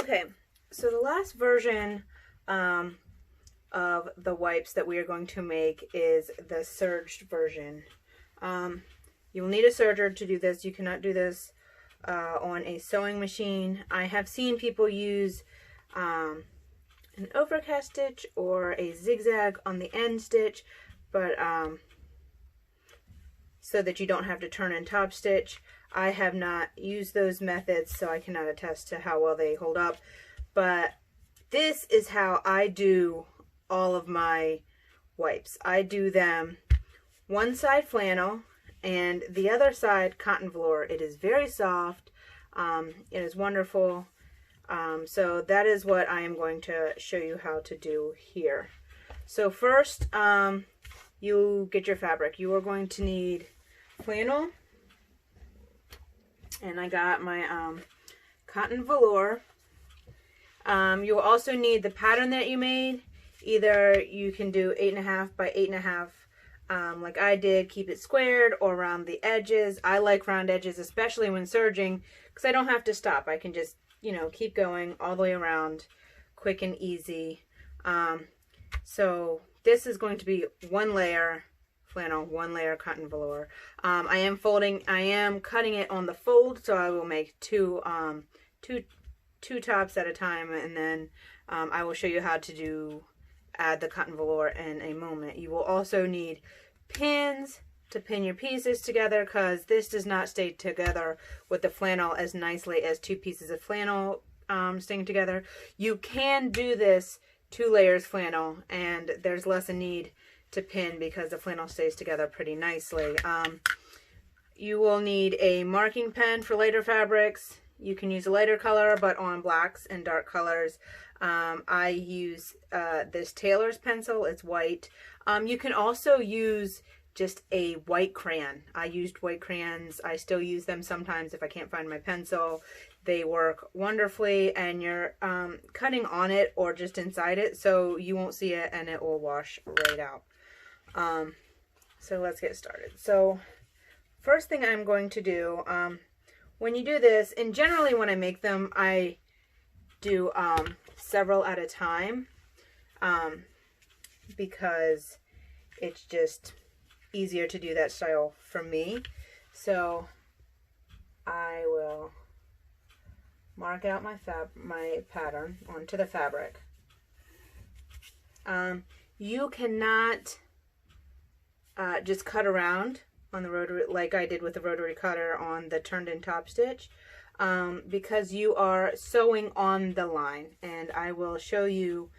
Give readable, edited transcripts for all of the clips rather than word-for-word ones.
Okay, so the last version of the wipes that we are going to make is the Serged version. You'll need a serger to do this. You cannot do this on a sewing machine. I have seen people use an overcast stitch or a zigzag on the end stitch, but so that you don't have to turn and top stitch. I have not used those methods, so I cannot attest to how well they hold up. But this is how I do all of my wipes. I do them one side flannel and the other side cotton velour. It is very soft. It is wonderful. So that is what I am going to show you how to do here. So first, you get your fabric. You are going to need flannel, and I got my cotton velour. You will also need the pattern that you made. Either you can do 8.5 by 8.5 like I did, keep it squared, or around the edges. I like round edges, especially when serging, because I don't have to stop. I can just, you know, keep going all the way around, quick and easy. So this is going to be one layer flannel, one layer cotton velour. I am cutting it on the fold, so I will make two tops at a time, and then I will show you how to add the cotton velour in a moment. You will also need pins to pin your pieces together, because this does not stay together with the flannel as nicely as two pieces of flannel staying together. You can do this 2 layers flannel, and there's less a need to pin because the flannel stays together pretty nicely. You will need a marking pen for lighter fabrics. You can use a lighter color, but on blacks and dark colors. I use this Taylor's pencil. It's white. You can also use just a white crayon. I used white crayons. I still use them sometimes if I can't find my pencil. They work wonderfully, and you're cutting on it or just inside it, so you won't see it and it will wash right out. So let's get started. So first thing I'm going to do, when you do this, and generally when I make them, I do several at a time, because it's just easier to do that style for me. So I will mark out my pattern onto the fabric. You cannot just cut around on the rotary like I did with the rotary cutter on the turned in top stitch, because you are sewing on the line, and I will show you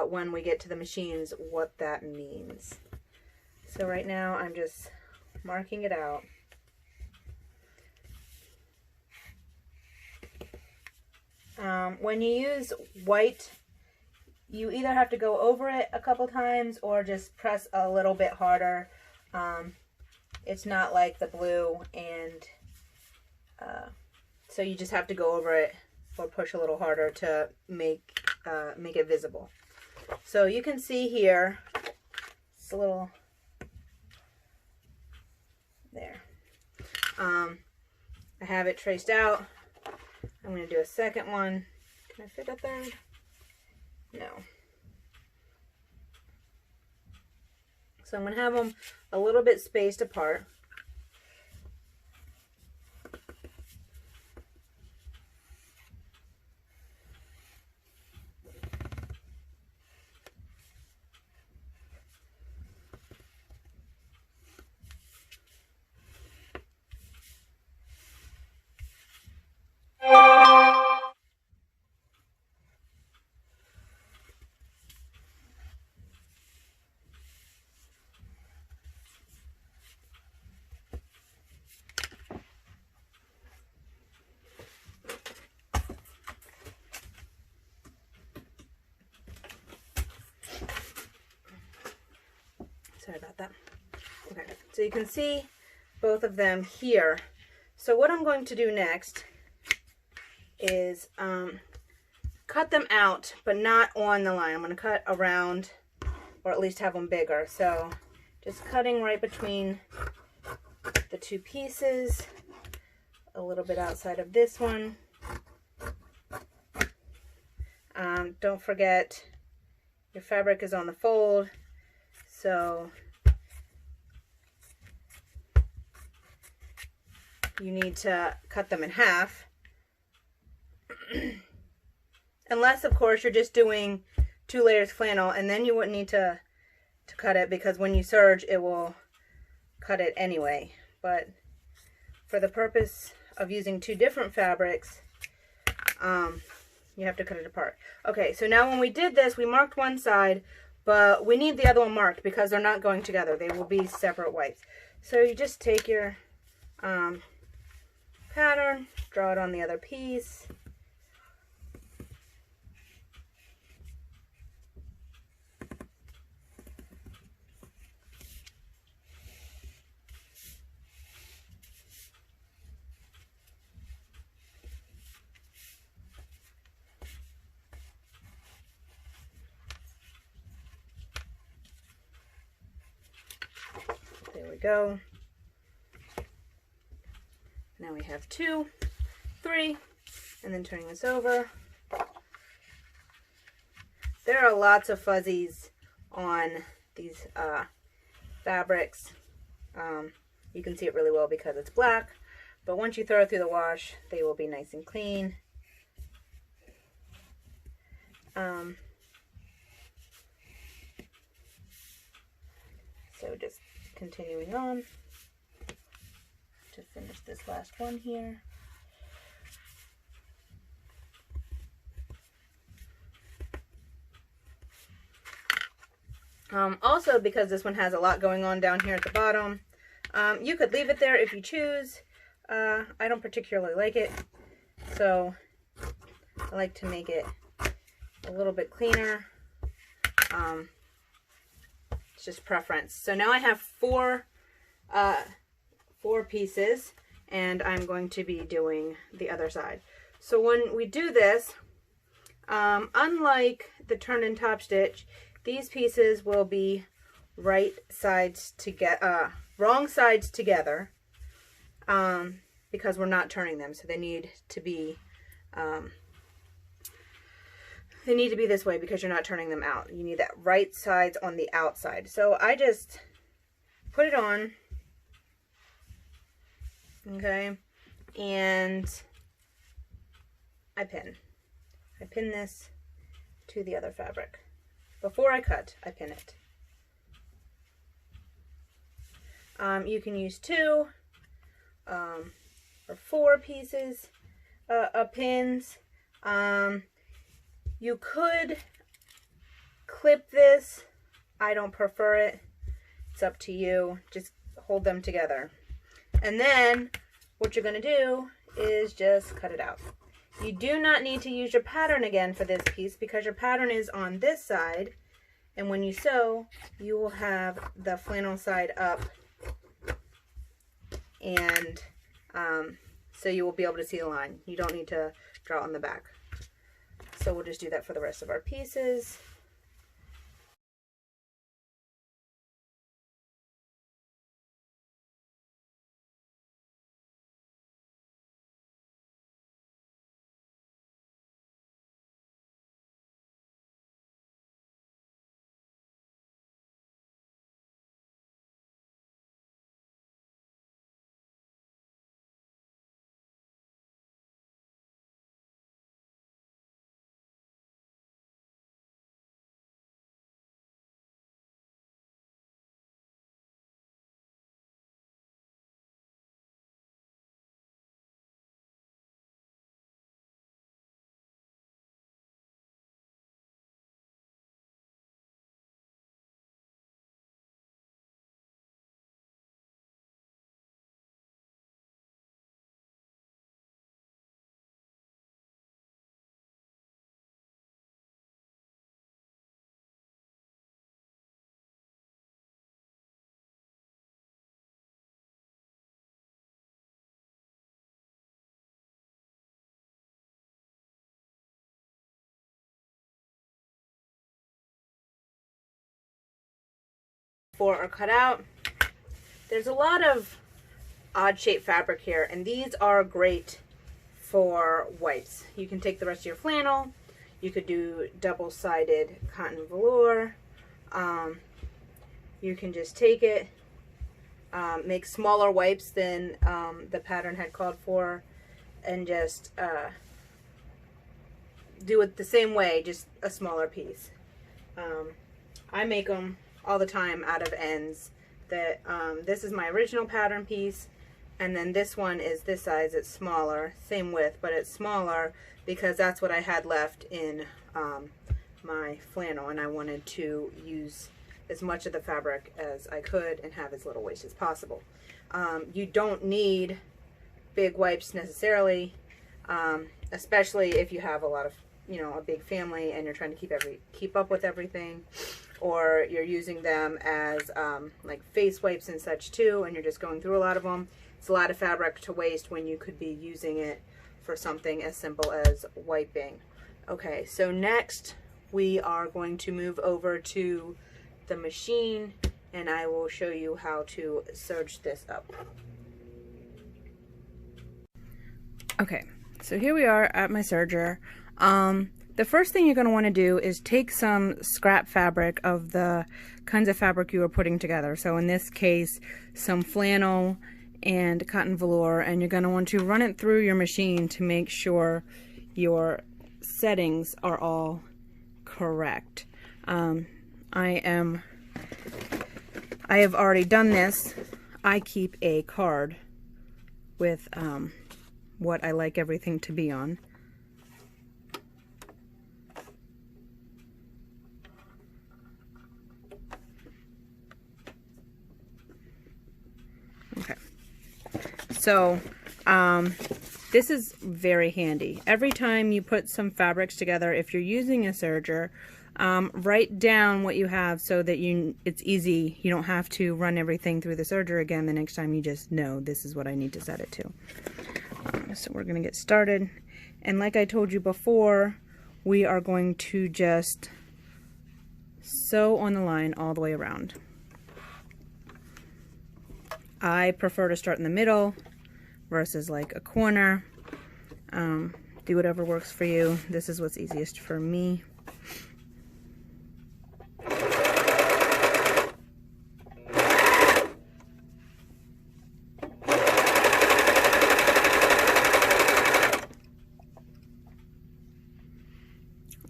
when we get to the machines what that means. So right now I'm just marking it out. When you use white, you either have to go over it a couple times or just press a little bit harder. It's not like the blue, and so you just have to go over it or push a little harder to make it visible. So you can see here, it's a little there. I have it traced out. I'm going to do a second one. Can I fit a third? No. So I'm going to have them a little bit spaced apart. Sorry about that. Okay, so you can see both of them here. So what I'm going to do next is cut them out, but not on the line. I'm going to cut around, or at least have them bigger. So just cutting right between the two pieces, a little bit outside of this one. don't forget your fabric is on the fold, so you need to cut them in half. Unless, of course, you're just doing 2 layers flannel, and then you wouldn't need to cut it, because when you serge, it will cut it anyway. But for the purpose of using 2 different fabrics, you have to cut it apart. Okay, so now when we did this, we marked one side, but we need the other one marked because they're not going together. They will be separate whites. So you just take your pattern, draw it on the other piece. There we go. Now we have 2, 3, and then turning this over. There are lots of fuzzies on these fabrics. You can see it really well because it's black, but once you throw it through the wash, they will be nice and clean. So just continuing on to finish this last one here. Also, because this one has a lot going on down here at the bottom, you could leave it there if you choose. I don't particularly like it, so I like to make it a little bit cleaner. It's just preference. So now I have four pieces, and I'm going to be doing the other side. So when we do this, unlike the turn and top stitch, these pieces will be wrong sides together, because we're not turning them. So they need to be this way because you're not turning them out. You need that right sides on the outside. So I just put it on, okay, and I pin this to the other fabric. Before I cut, I pin it. You can use 2 or 4 pieces of pins. You could clip this. I don't prefer it. It's up to you. Just hold them together. And then what you're going to do is just cut it out. You do not need to use your pattern again for this piece because your pattern is on this side. And when you sew, you will have the flannel side up. And so you will be able to see the line. You don't need to draw on the back. So we'll just do that for the rest of our pieces. Are cut out. There's a lot of odd shaped fabric here, and these are great for whites. You can take the rest of your flannel, You could do double-sided cotton velour. You can just take it, make smaller wipes than the pattern had called for, and just do it the same way, just a smaller piece. I make them all the time out of ends. That this is my original pattern piece, and then this one is this size. It's smaller, same width, but it's smaller because that's what I had left in my flannel, and I wanted to use as much of the fabric as I could and have as little waste as possible. You don't need big wipes necessarily, especially if you have a lot of, you know, a big family and you're trying to keep up with everything, or you're using them as like face wipes and such too, and you're just going through a lot of them. It's a lot of fabric to waste when you could be using it for something as simple as wiping. Okay, so next we are going to move over to the machine, and I will show you how to serge this up. Okay, so here we are at my serger. The first thing you're going to want to do is take some scrap fabric of the kinds of fabric you are putting together. So in this case, some flannel and cotton velour, and you're going to want to run it through your machine to make sure your settings are all correct. I have already done this. I keep a card with what I like everything to be on. Okay, so this is very handy. Every time you put some fabrics together, if you're using a serger, write down what you have so that it's easy. You don't have to run everything through the serger again the next time. You just know this is what I need to set it to. So we're going to get started, and like I told you before, we are going to just sew on the line all the way around. I prefer to start in the middle versus like a corner. Do whatever works for you. This is what's easiest for me.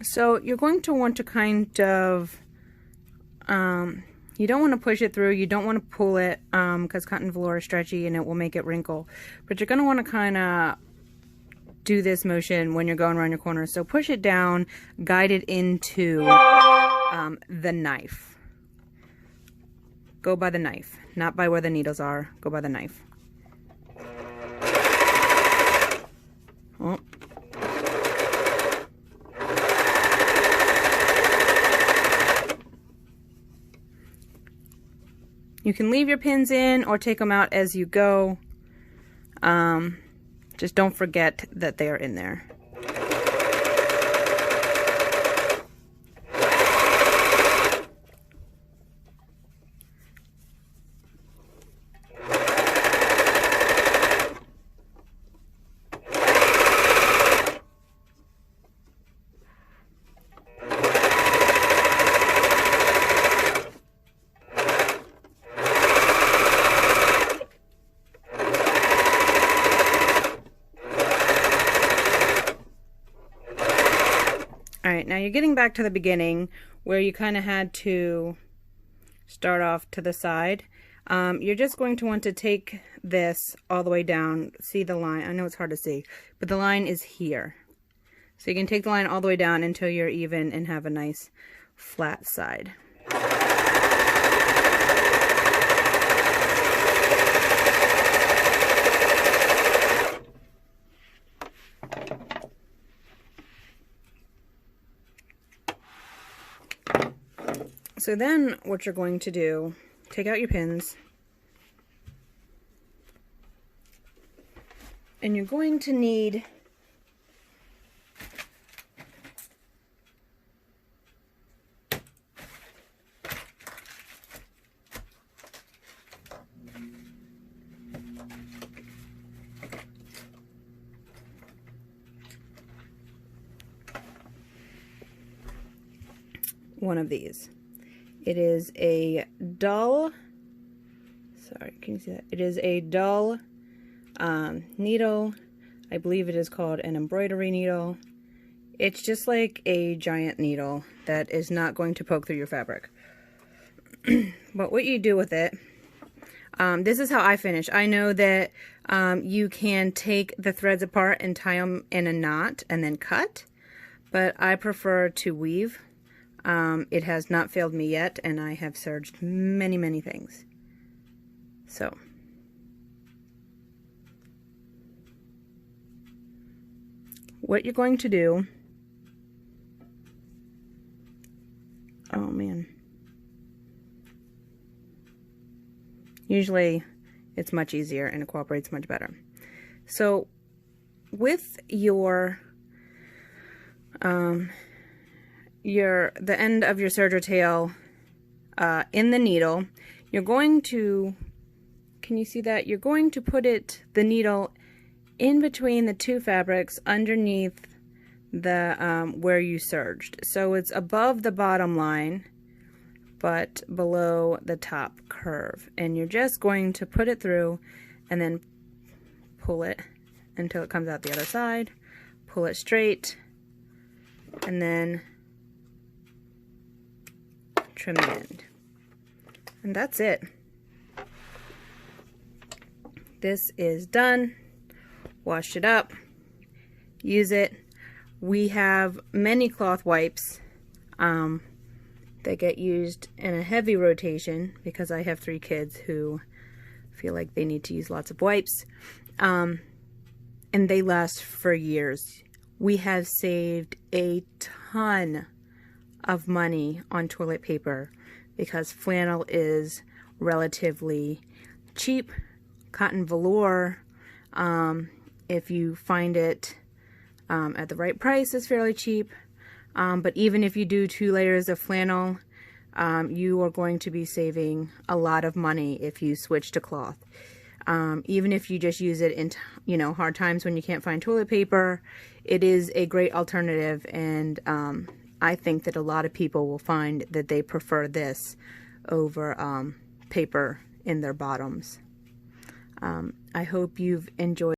So you're going to want to kind of, you don't want to push it through, you don't want to pull it, because cotton velour is stretchy and it will make it wrinkle. But you're going to want to kind of do this motion when you're going around your corners. So push it down, guide it into the knife. Go by the knife, not by where the needles are. Go by the knife. Oh. You can leave your pins in or take them out as you go. Just don't forget that they are in there. Alright, now you're getting back to the beginning where you kind of had to start off to the side. You're just going to want to take this all the way down. See the line? I know it's hard to see, but the line is here. So you can take the line all the way down until you're even and have a nice flat side. So then what you're going to do, take out your pins, and you're going to need one of these. It is a dull, sorry, can you see that? It is a dull needle. I believe it is called an embroidery needle. It's just like a giant needle that is not going to poke through your fabric. But what you do with it, this is how I finish. I know that you can take the threads apart and tie them in a knot and then cut, but I prefer to weave. It has not failed me yet, and I have serged many, many things. So, what you're going to do, oh man, usually it's much easier and it cooperates much better. So with your the end of your serger tail in the needle, you're going to, can you see that? You're going to put the needle in between the two fabrics underneath the where you serged. So it's above the bottom line but below the top curve, and you're just going to put it through and then pull it until it comes out the other side, pull it straight, and then trim the end. And that's it. This is done. Wash it up, use it. We have many cloth wipes that get used in a heavy rotation because I have 3 kids who feel like they need to use lots of wipes, and they last for years. We have saved a ton of money on toilet paper because flannel is relatively cheap. Cotton velour, if you find it at the right price, is fairly cheap. But even if you do 2 layers of flannel, you are going to be saving a lot of money if you switch to cloth. Even if you just use it in, hard times when you can't find toilet paper, it is a great alternative, and I think that a lot of people will find that they prefer this over paper in their bottoms. I hope you've enjoyed